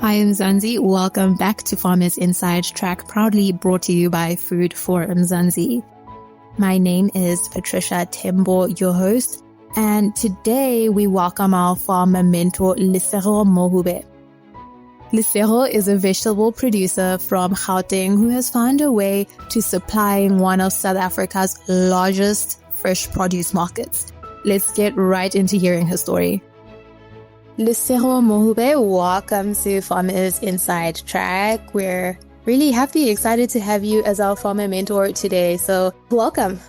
I am Zanzi. Welcome back to Farmers Inside Track, proudly brought to you by Food for Mzansi. My name is Patricia Tembo, your host, and today we welcome our farmer mentor, Lesego Mohube. Lesego is a vegetable producer from Gauteng who has found a way to supplying one of South Africa's largest fresh produce markets. Let's get right into hearing her story. Lesego Mohube, welcome to Farmers Inside Track. We're really happy, excited to have you as our farmer mentor today. So welcome.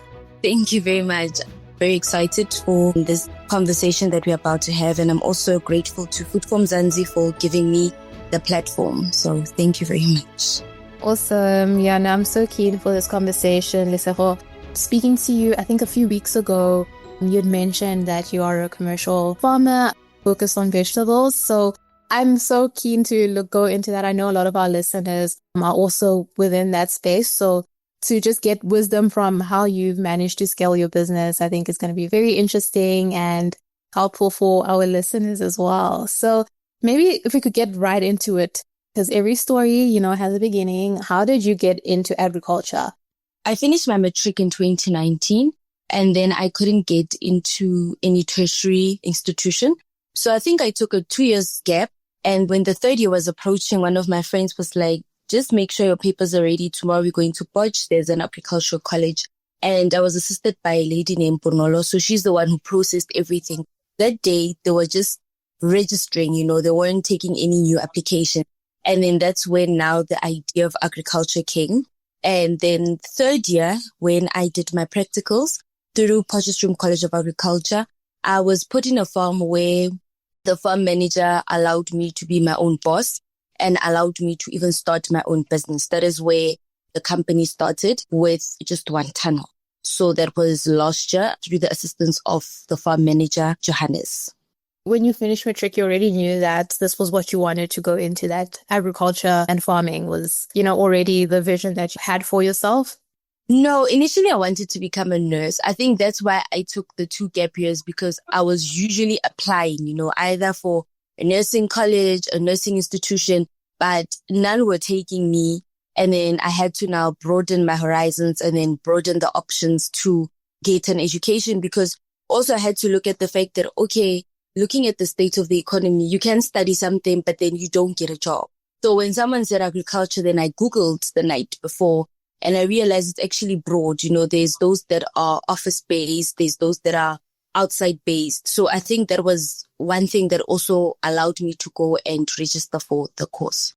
Thank you very much. Very excited for this conversation that we're about to have. And I'm also grateful to Food for Mzansi for giving me the platform. So thank you very much. Awesome. Yeah, no, I'm so keen for this conversation, Lesego. Speaking to you, I think a few weeks ago, you'd mentioned that you are a commercial farmer focused on vegetables. So I'm so keen to go into that. I know a lot of our listeners are also within that space. So to just get wisdom from how you've managed to scale your business, I think is going to be very interesting and helpful for our listeners as well. So maybe if we could get right into it, because every story, has a beginning. How did you get into agriculture? I finished my matric in 2019, and then I couldn't get into any tertiary institution. So I think I took a 2 years gap. And when the third year was approaching, one of my friends was like, just make sure your papers are ready. Tomorrow we're going to Potch. There's an agricultural college. And I was assisted by a lady named Bonolo. So she's the one who processed everything. That day, they were just registering, they weren't taking any new application. And then that's when now the idea of agriculture came. And then third year, when I did my practicals through Potchefstroom College of Agriculture, I was put in a farm where the farm manager allowed me to be my own boss and allowed me to even start my own business. That is where the company started with just one tunnel. So that was last year through the assistance of the farm manager, Johannes. When you finished matric, you already knew that this was what you wanted to go into, that agriculture and farming was, already the vision that you had for yourself? No, initially I wanted to become a nurse. I think that's why I took the 2 gap years, because I was usually applying, either for a nursing college, a nursing institution, but none were taking me. And then I had to now broaden my horizons and then broaden the options to get an education, because also I had to look at the fact that, okay, looking at the state of the economy, you can study something, but then you don't get a job. So when someone said agriculture, then I Googled the night before and I realized it's actually broad. There's those that are office-based, there's those that are outside-based. So I think that was one thing that also allowed me to go and register for the course.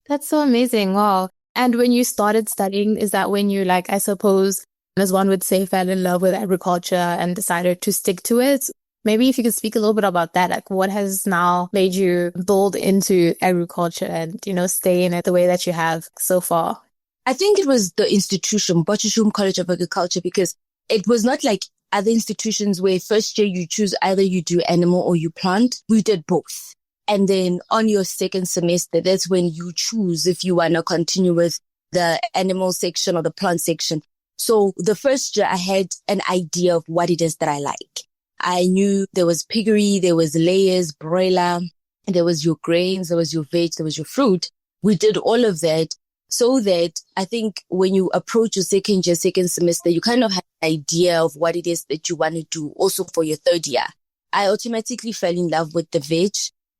That's so amazing. Wow. And when you started studying, is that when you, I suppose, as one would say, fell in love with agriculture and decided to stick to it? Maybe if you could speak a little bit about that, what has now made you build into agriculture and, stay in it the way that you have so far? I think it was the institution, Potchefstroom College of Agriculture, because it was not like other institutions where first year you choose either you do animal or you plant. We did both. And then on your second semester, that's when you choose if you want to continue with the animal section or the plant section. So the first year I had an idea of what it is that I like. I knew there was piggery, there was layers, broiler, there was your grains, there was your veg, there was your fruit. We did all of that so that I think when you approach your second year, second semester, you kind of have an idea of what it is that you want to do also for your third year. I automatically fell in love with the veg,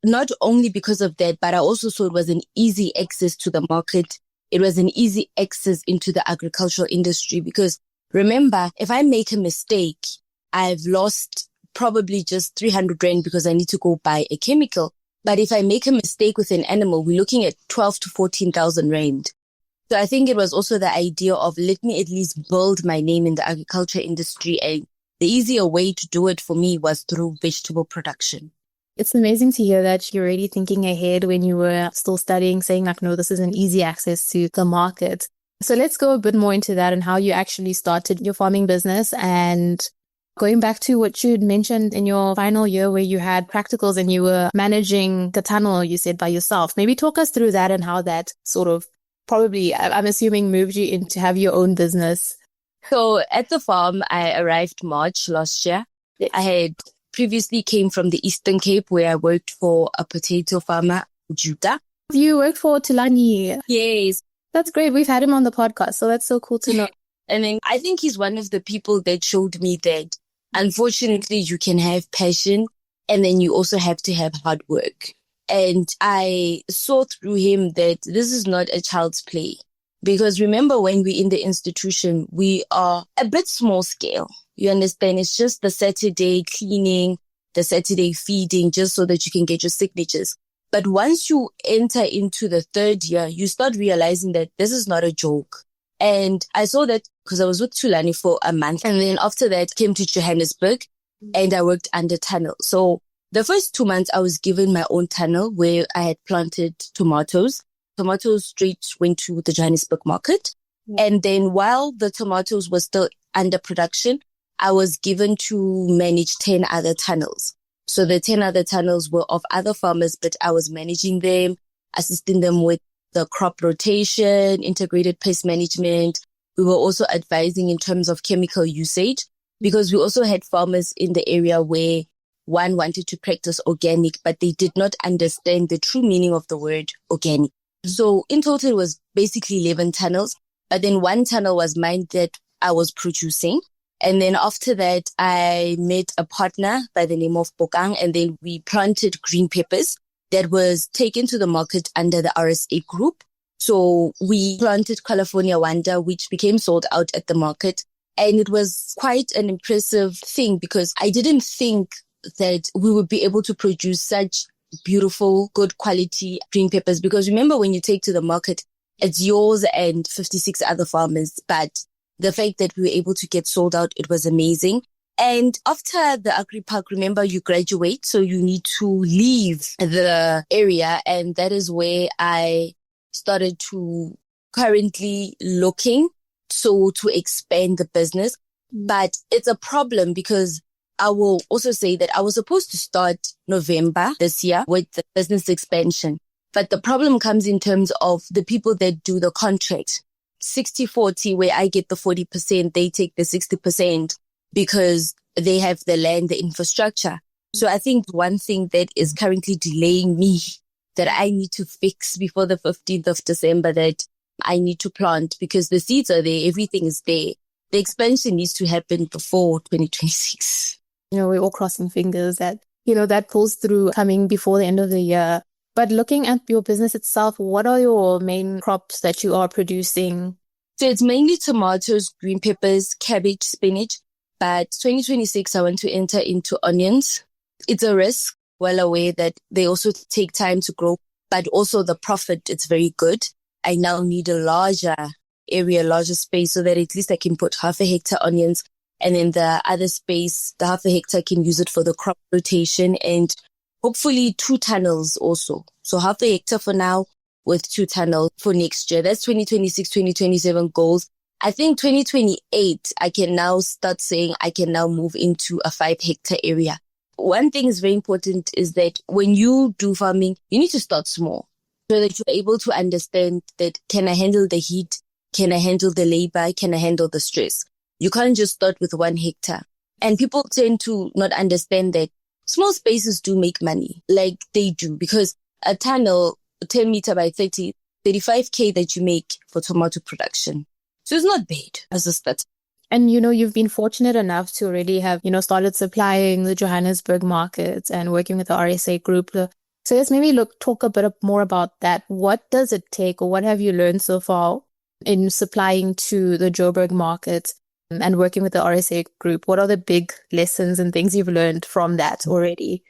not only because of that, but I also saw it was an easy access to the market. It was an easy access into the agricultural industry, because remember, if I make a mistake, I've lost probably just 300 Rand because I need to go buy a chemical. But if I make a mistake with an animal, we're looking at 12 to 14,000 Rand. So I think it was also the idea of let me at least build my name in the agriculture industry. And the easier way to do it for me was through vegetable production. It's amazing to hear that you're already thinking ahead when you were still studying, saying no, this is an easy access to the market. So let's go a bit more into that and how you actually started your farming business. And going back to what you had mentioned in your final year where you had practicals and you were managing the tunnel, you said, by yourself. Maybe talk us through that and how that sort of probably, I'm assuming, moved you in to have your own business. So at the farm, I arrived March last year. Yes. I had previously came from the Eastern Cape where I worked for a potato farmer, Judah. You worked for Tulani. Yes. That's great. We've had him on the podcast, so that's so cool to know. And then I think he's one of the people that showed me that unfortunately you can have passion and then you also have to have hard work. And I saw through him that this is not a child's play. Because remember, when we're in the institution, we are a bit small scale. You understand? It's just the Saturday cleaning, the Saturday feeding, just so that you can get your signatures. But once you enter into the third year, you start realizing that this is not a joke. And I saw that because I was with Tulani for a month. And then after that, came to Johannesburg and I worked under tunnel. So the first 2 months, I was given my own tunnel where I had planted tomatoes. Tomatoes straight went to the Johannesburg market. And then while the tomatoes were still under production, I was given to manage 10 other tunnels. So the 10 other tunnels were of other farmers, but I was managing them, assisting them with the crop rotation, integrated pest management. We were also advising in terms of chemical usage because we also had farmers in the area where one wanted to practice organic, but they did not understand the true meaning of the word organic. So in total, it was basically 11 tunnels, but then one tunnel was mine that I was producing. And then after that, I met a partner by the name of Bokang, and then we planted green peppers that was taken to the market under the RSA group. So we planted California Wonder, which became sold out at the market. And it was quite an impressive thing because I didn't think that we would be able to produce such beautiful, good quality green peppers. Because remember, when you take to the market, it's yours and 56 other farmers. But the fact that we were able to get sold out, it was amazing. And after the Agri Park, remember, you graduate, so you need to leave the area. And that is where I started to currently looking to expand the business. But it's a problem because I will also say that I was supposed to start November this year with the business expansion. But the problem comes in terms of the people that do the contract. 60-40, where I get the 40%, they take the 60% because they have the land, the infrastructure. So I think one thing that is currently delaying me that I need to fix before the 15th of December that I need to plant because the seeds are there, everything is there. The expansion needs to happen before 2026. We're all crossing fingers that, that pulls through coming before the end of the year. But looking at your business itself, what are your main crops that you are producing? So it's mainly tomatoes, green peppers, cabbage, spinach. But 2026, I want to enter into onions. It's a risk, well aware that they also take time to grow, but also the profit, it's very good. I now need a larger area, larger space so that at least I can put 0.5 hectare onions. And then the other space, the 0.5 hectare, I can use it for the crop rotation and hopefully 2 tunnels also. So 0.5 hectare for now with 2 tunnels for next year. That's 2026, 2027 goals. I think 2028, I can now start saying I can now move into a 5 hectare area. One thing is very important is that when you do farming, you need to start small so that you're able to understand that can I handle the heat? Can I handle the labor? Can I handle the stress? You can't just start with 1 hectare. And people tend to not understand that small spaces do make money, like they do, because a tunnel, 10 meter by 30, 35K that you make for tomato production. So it's not bad as a start. And, you've been fortunate enough to already have, started supplying the Johannesburg markets and working with the RSA group. So let's maybe talk a bit more about that. What does it take or what have you learned so far in supplying to the Joburg market and working with the RSA group? What are the big lessons and things you've learned from that already?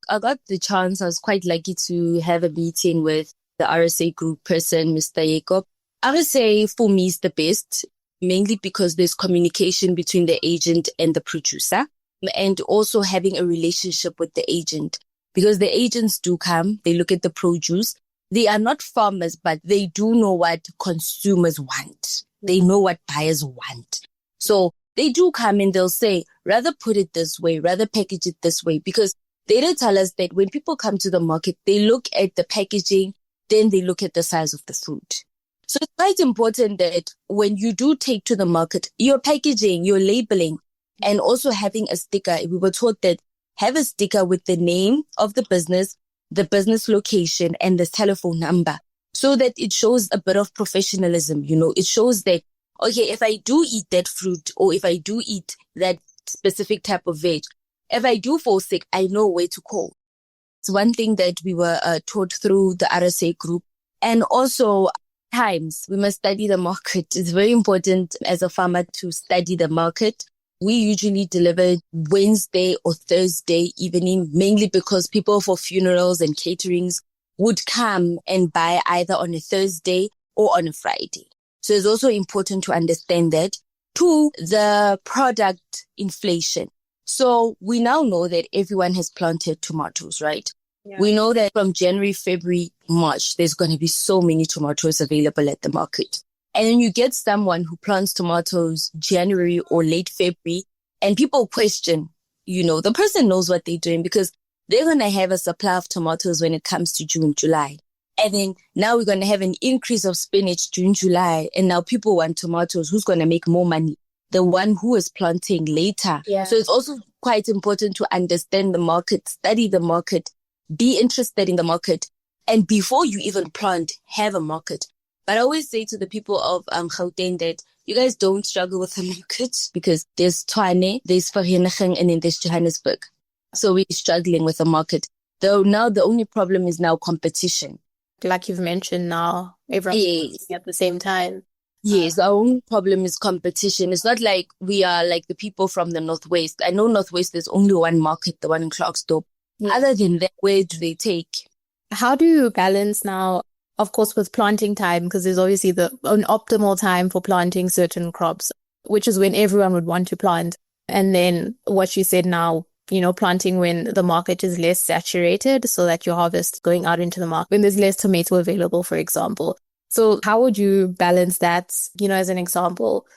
I got the chance. I was quite lucky to have a meeting with the RSA group person, Mr. Jacob. RSA for me is the best, mainly because there's communication between the agent and the producer, and also having a relationship with the agent. Because the agents do come, they look at the produce. They are not farmers, but they do know what consumers want. They know what buyers want. So they do come and they'll say, rather put it this way, rather package it this way, because they did tell us that when people come to the market, they look at the packaging, then they look at the size of the fruit. So it's quite important that when you do take to the market, your packaging, your labeling, and also having a sticker. We were taught that have a sticker with the name of the business, the business location, and the telephone number, so that it shows a bit of professionalism. It shows that, okay, if I do eat that fruit, or if I do eat that specific type of veg, if I do fall sick, I know where to call. It's one thing that we were taught through the RSA group. And also times, we must study the market. It's very important as a farmer to study the market. We usually deliver Wednesday or Thursday evening, mainly because people for funerals and caterings would come and buy either on a Thursday or on a Friday. So it's also important to understand that. Two, the product inflation. So we now know that everyone has planted tomatoes, right? Yeah. We know that from January, February, March, there's going to be so many tomatoes available at the market. And then you get someone who plants tomatoes January or late February, and people question, the person knows what they're doing, because they're going to have a supply of tomatoes when it comes to June, July. And then now we're going to have an increase of spinach June, July. And now people want tomatoes. Who's going to make more money? The one who is planting later. Yeah. So it's also quite important to understand the market, study the market, be interested in the market. And before you even plant, have a market. But I always say to the people of Gauteng that you guys don't struggle with the market, because there's Tshwane, there's Vereeniging, and then there's Johannesburg. So we're struggling with the market. Though now the only problem is now competition. Like you've mentioned now, everyone's at the same time. Yes, our only problem is competition. It's not like we are like the people from the Northwest. I know Northwest, there's only one market, the one in Klerksdorp. Yeah. Other than that, where do they take? How do you balance now, of course, with planting time? Because there's obviously an optimal time for planting certain crops, which is when everyone would want to plant. And then what you said now, planting when the market is less saturated, so that your harvest going out into the market when there's less tomato available, for example. So how would you balance that, as an example?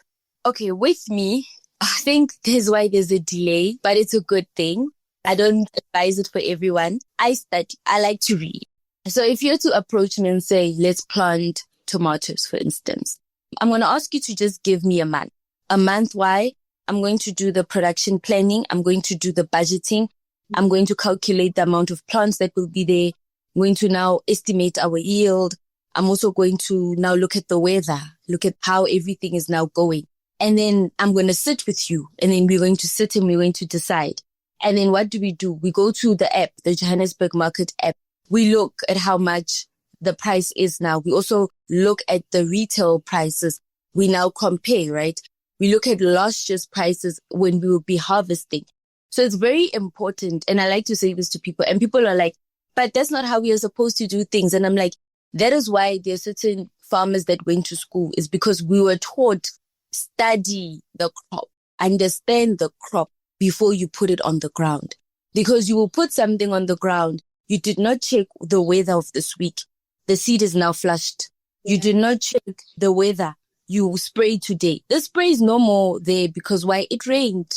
Okay, with me, I think there's a delay, but it's a good thing. I don't advise it for everyone. I study. I like to read. So if you're to approach me and say, let's plant tomatoes, for instance, I'm going to ask you to just give me a month. A month, why? I'm going to do the production planning. I'm going to do the budgeting. I'm going to calculate the amount of plants that will be there. I'm going to now estimate our yield. I'm also going to now look at the weather, look at how everything is now going. And then I'm going to sit with you, and then we're going to sit and we're going to decide. And then what do? We go to the app, the Johannesburg Market app. We look at how much the price is now. We also look at the retail prices. We now compare, right? We look at last year's prices when we will be harvesting. So it's very important. And I like to say this to people, and people are like, but that's not how we are supposed to do things. And I'm like, that is why there are certain farmers that went to school, is because we were taught, study the crop, understand the crop before you put it on the ground. Because you will put something on the ground, you did not check the weather of this week. The seed is now flushed. Yeah. You did not check the weather. You spray today. The spray is no more there because why? It rained.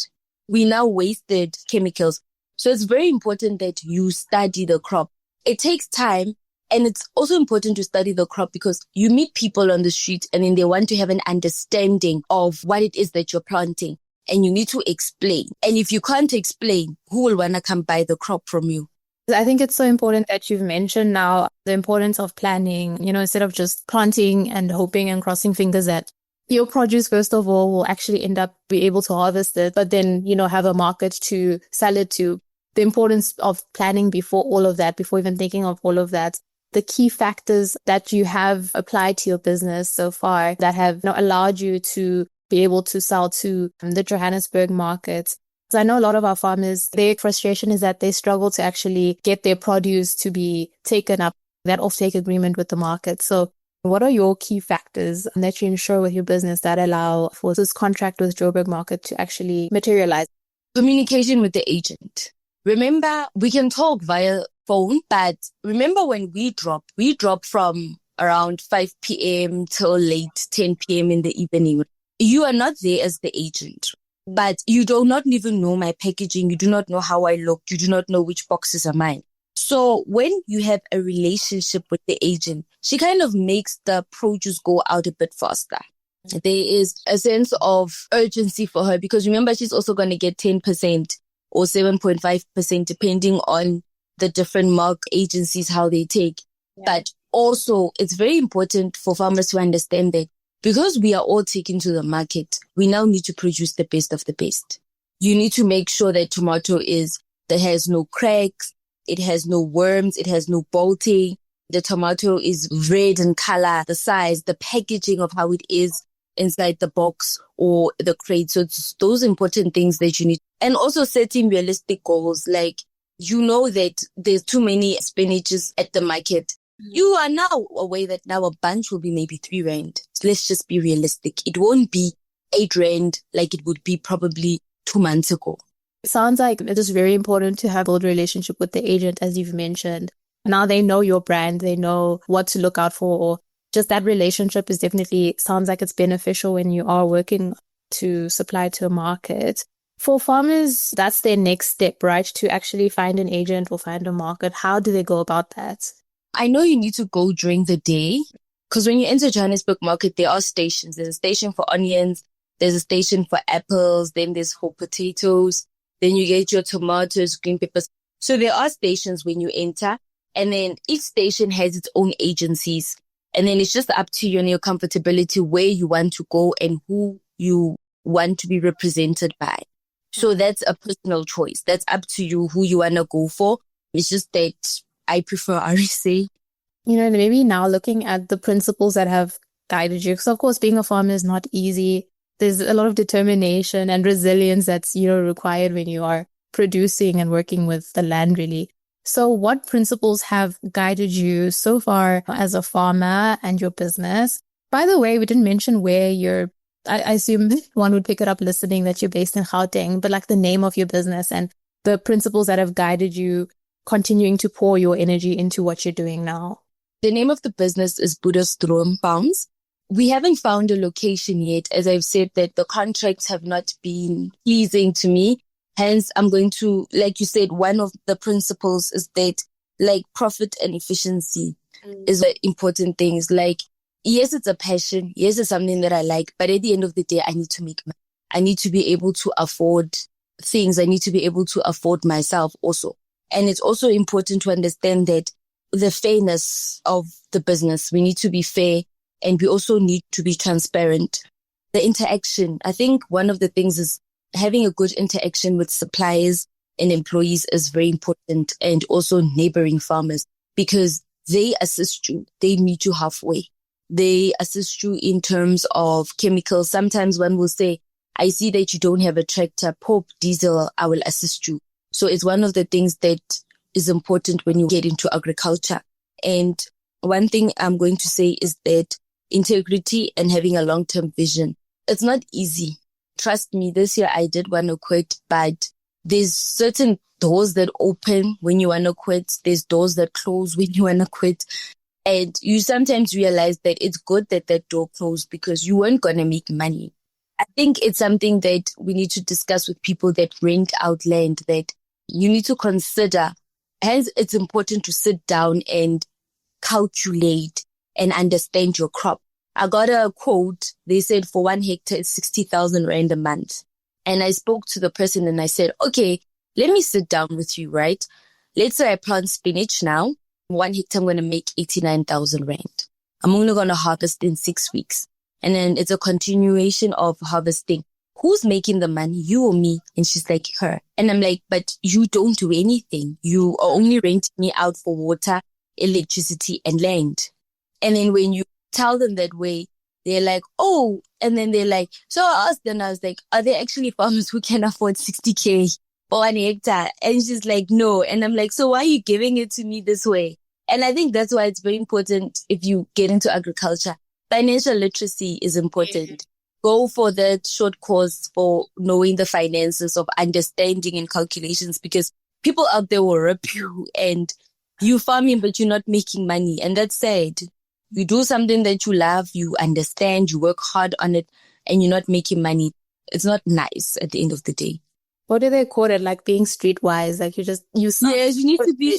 We now wasted chemicals. So it's very important that you study the crop. It takes time. And it's also important to study the crop because you meet people on the street and then they want to have an understanding of what it is that you're planting. And you need to explain. And if you can't explain, who will want to come buy the crop from you? I think it's so important that you've mentioned now the importance of planning, instead of just planting and hoping and crossing fingers that your produce, first of all, will actually end up be able to harvest it, but then, have a market to sell it to. The importance of planning before all of that, before even thinking of all of that. The key factors that you have applied to your business so far that have allowed you to be able to sell to the Johannesburg market. So I know a lot of our farmers, their frustration is that they struggle to actually get their produce to be taken up, that offtake agreement with the market. So what are your key factors that you ensure with your business that allow for this contract with Joburg market to actually materialize? Communication with the agent. Remember, we can talk via phone, but remember when we drop from around 5 p.m. till late 10 p.m. in the evening. You are not there as the agent, but you do not even know my packaging. You do not know how I look. You do not know which boxes are mine. So when you have a relationship with the agent, she kind of makes the produce go out a bit faster. There is a sense of urgency for her because remember, she's also going to get 10% or 7.5% depending on the different mark agencies, how they take. Yeah. But also, it's very important for farmers to understand that because we are all taken to the market, we now need to produce the best of the best. You need to make sure that tomato that has no cracks, it has no worms, it has no bolting. The tomato is red in color, the size, the packaging of how it is inside the box or the crate. So it's those important things that you need. And also setting realistic goals. Like, you know that there's too many spinaches at the market. You are now aware that now a bunch will be maybe 3 rand. So let's just be realistic. It won't be 8 rand like it would be probably 2 months ago. It sounds like it is very important to have a good relationship with the agent, as you've mentioned. Now they know your brand, they know what to look out for, or just that relationship is definitely sounds like it's beneficial when you are working to supply to a market. For farmers, that's their next step, right? To actually find an agent or find a market. How do they go about that? I know you need to go during the day because when you enter Johannesburg market, there are stations. There's a station for onions, there's a station for apples, then there's for potatoes, then you get your tomatoes, green peppers. So there are stations when you enter, and then each station has its own agencies. And then it's just up to you and your comfortability where you want to go and who you want to be represented by. So that's a personal choice. That's up to you who you want to go for. It's just that I prefer RSA. You know, maybe now looking at the principles that have guided you, because of course being a farmer is not easy. There's a lot of determination and resilience that's, required when you are producing and working with the land, really. So what principles have guided you so far as a farmer and your business? By the way, we didn't mention where I assume one would pick it up listening that you're based in Gauteng, but like the name of your business and the principles that have guided you continuing to pour your energy into what you're doing now. The name of the business is Buddha's Throne Pounds. We haven't found a location yet. As I've said, that the contracts have not been pleasing to me. Hence, I'm going to, like you said, one of the principles is that like profit and efficiency is the important things. Like, yes, it's a passion. Yes, it's something that I like. But at the end of the day, I need to make money. I need to be able to afford things. I need to be able to afford myself also. And it's also important to understand that the fairness of the business, we need to be fair and we also need to be transparent. The interaction, I think one of the things is having a good interaction with suppliers and employees is very important, and also neighboring farmers, because they assist you. They meet you halfway. They assist you in terms of chemicals. Sometimes one will say, I see that you don't have a tractor, pop diesel, I will assist you. So it's one of the things that is important when you get into agriculture. And one thing I'm going to say is that integrity and having a long-term vision. It's not easy. Trust me, this year I did want to quit, but there's certain doors that open when you want to quit. There's doors that close when you want to quit. And you sometimes realize that it's good that that door closed because you weren't going to make money. I think it's something that we need to discuss with people that rent out land, that you need to consider. Hence, it's important to sit down and calculate and understand your crop. I got a quote. They said for 1 hectare, it's 60,000 rand a month. And I spoke to the person and I said, okay, let me sit down with you, right? Let's say I plant spinach now. 1 hectare, I'm going to make 89,000 rand. I'm only going to harvest in 6 weeks. And then it's a continuation of harvesting. Who's making the money, you or me? And she's like, her. And I'm like, but you don't do anything. You are only renting me out for water, electricity, and land. And then when you tell them that way, they're like, oh, and then they're like, so I asked them, I was like, are there actually farmers who can afford 60K for 1 hectare? And she's like, no. And I'm like, so why are you giving it to me this way? And I think that's why it's very important if you get into agriculture. Financial literacy is important. Go for that short course for knowing the finances, of understanding and calculations, because people out there will rip you and you farming, but you're not making money. And that's sad. You do something that you love, you understand, you work hard on it, and you're not making money. It's not nice at the end of the day. What do they call it? Like being streetwise? Like yes, you need to be.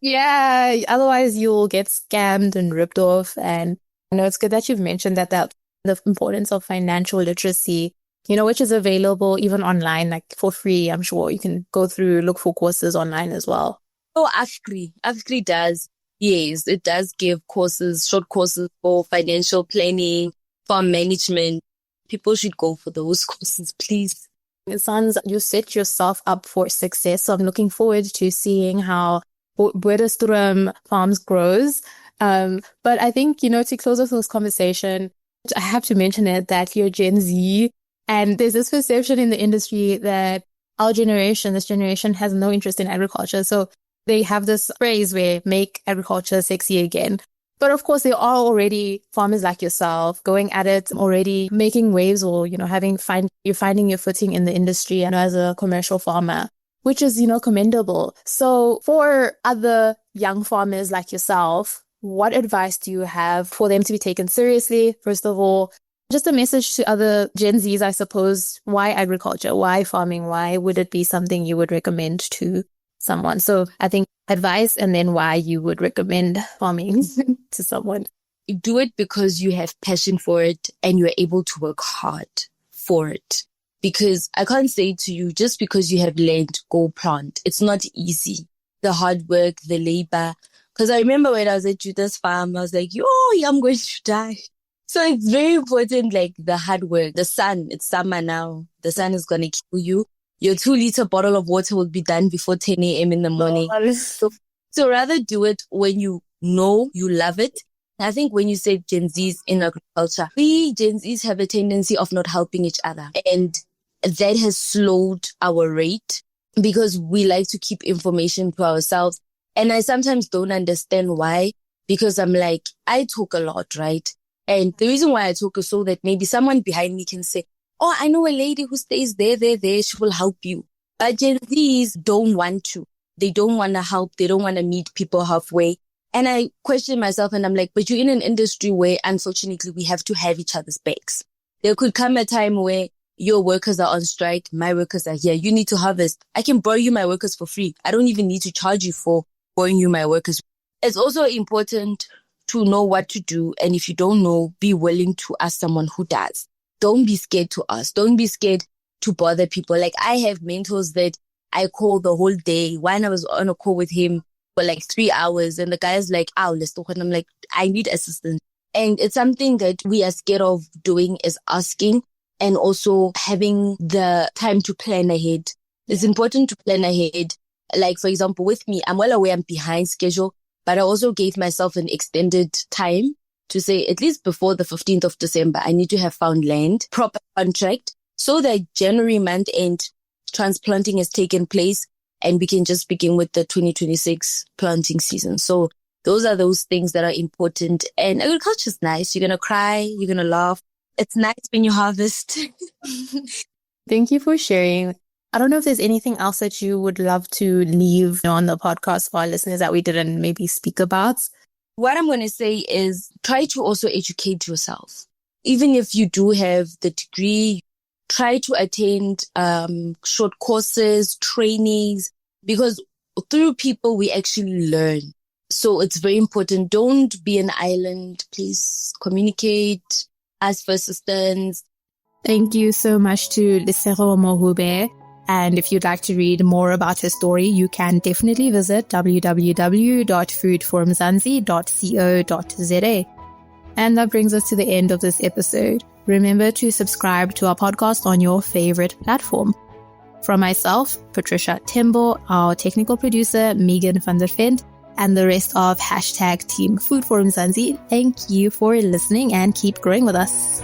Yeah, otherwise you'll get scammed and ripped off. And I know it's good that you've mentioned that the importance of financial literacy, which is available even online, like for free. I'm sure you can go through, look for courses online as well. Oh, AFCRI does. Yes, it does give courses, short courses for financial planning, farm management. People should go for those courses, please. It sounds you set yourself up for success. So I'm looking forward to seeing how Bueresturm Farms grows. But I think, to close off this conversation, I have to mention it that you're Gen Z, and there's this perception in the industry that this generation has no interest in agriculture. So they have this phrase where make agriculture sexy again. But of course, there are already farmers like yourself going at it, already making waves, or, you're finding your footing in the industry and as a commercial farmer, which is, commendable. So for other young farmers like yourself, what advice do you have for them to be taken seriously? First of all, just a message to other Gen Zs, I suppose. Why agriculture? Why farming? Why would it be something you would recommend to someone? So I think advice, and then why you would recommend farming to someone. Do it because you have passion for it and you're able to work hard for it. Because I can't say to you, just because you have land, go plant. It's not easy. The hard work, the labor. Because I remember when I was at Judah's farm, I was like, I'm going to die. So it's very important, like the hard work. The sun, it's summer now. The sun is going to kill you. Your 2-liter bottle of water will be done before 10 a.m. in the morning. So rather do it when you know you love it. I think when you say Gen Zs in agriculture, we Gen Zs have a tendency of not helping each other. And that has slowed our rate because we like to keep information to ourselves. And I sometimes don't understand why, because I'm like, I talk a lot, right? And the reason why I talk is so that maybe someone behind me can say, oh, I know a lady who stays there. She will help you. But Gen Zs don't want to. They don't want to help. They don't want to meet people halfway. And I question myself and I'm like, but you're in an industry where, unfortunately, we have to have each other's backs. There could come a time where your workers are on strike. My workers are here. You need to harvest. I can borrow you my workers for free. I don't even need to charge you for borrowing you my workers. It's also important to know what to do. And if you don't know, be willing to ask someone who does. Don't be scared to ask. Don't be scared to bother people. Like I have mentors that I call the whole day. When I was on a call with him for like 3 hours and the guy's like, let's talk. And I'm like, I need assistance. And it's something that we are scared of doing is asking and also having the time to plan ahead. It's important to plan ahead. Like, for example, with me, I'm well aware I'm behind schedule, but I also gave myself an extended time to say at least before the 15th of December, I need to have found land, proper contract, so that January month end transplanting has taken place and we can just begin with the 2026 planting season. So those are those things that are important. And agriculture is nice. You're going to cry. You're going to laugh. It's nice when you harvest. Thank you for sharing. I don't know if there's anything else that you would love to leave on the podcast for our listeners that we didn't maybe speak about. What I'm going to say is try to also educate yourself. Even if you do have the degree, try to attend short courses, trainings, because through people we actually learn. So it's very important. Don't be an island. Please communicate, ask for assistance. Thank you so much to Lesego Mohube. And if you'd like to read more about her story, you can definitely visit www.foodforumzansi.co.za. And that brings us to the end of this episode. Remember to subscribe to our podcast on your favorite platform. From myself, Patricia Tembo, our technical producer, Megan van der Vent, and the rest of #Team Food Forum Zanzi, thank you for listening and keep growing with us.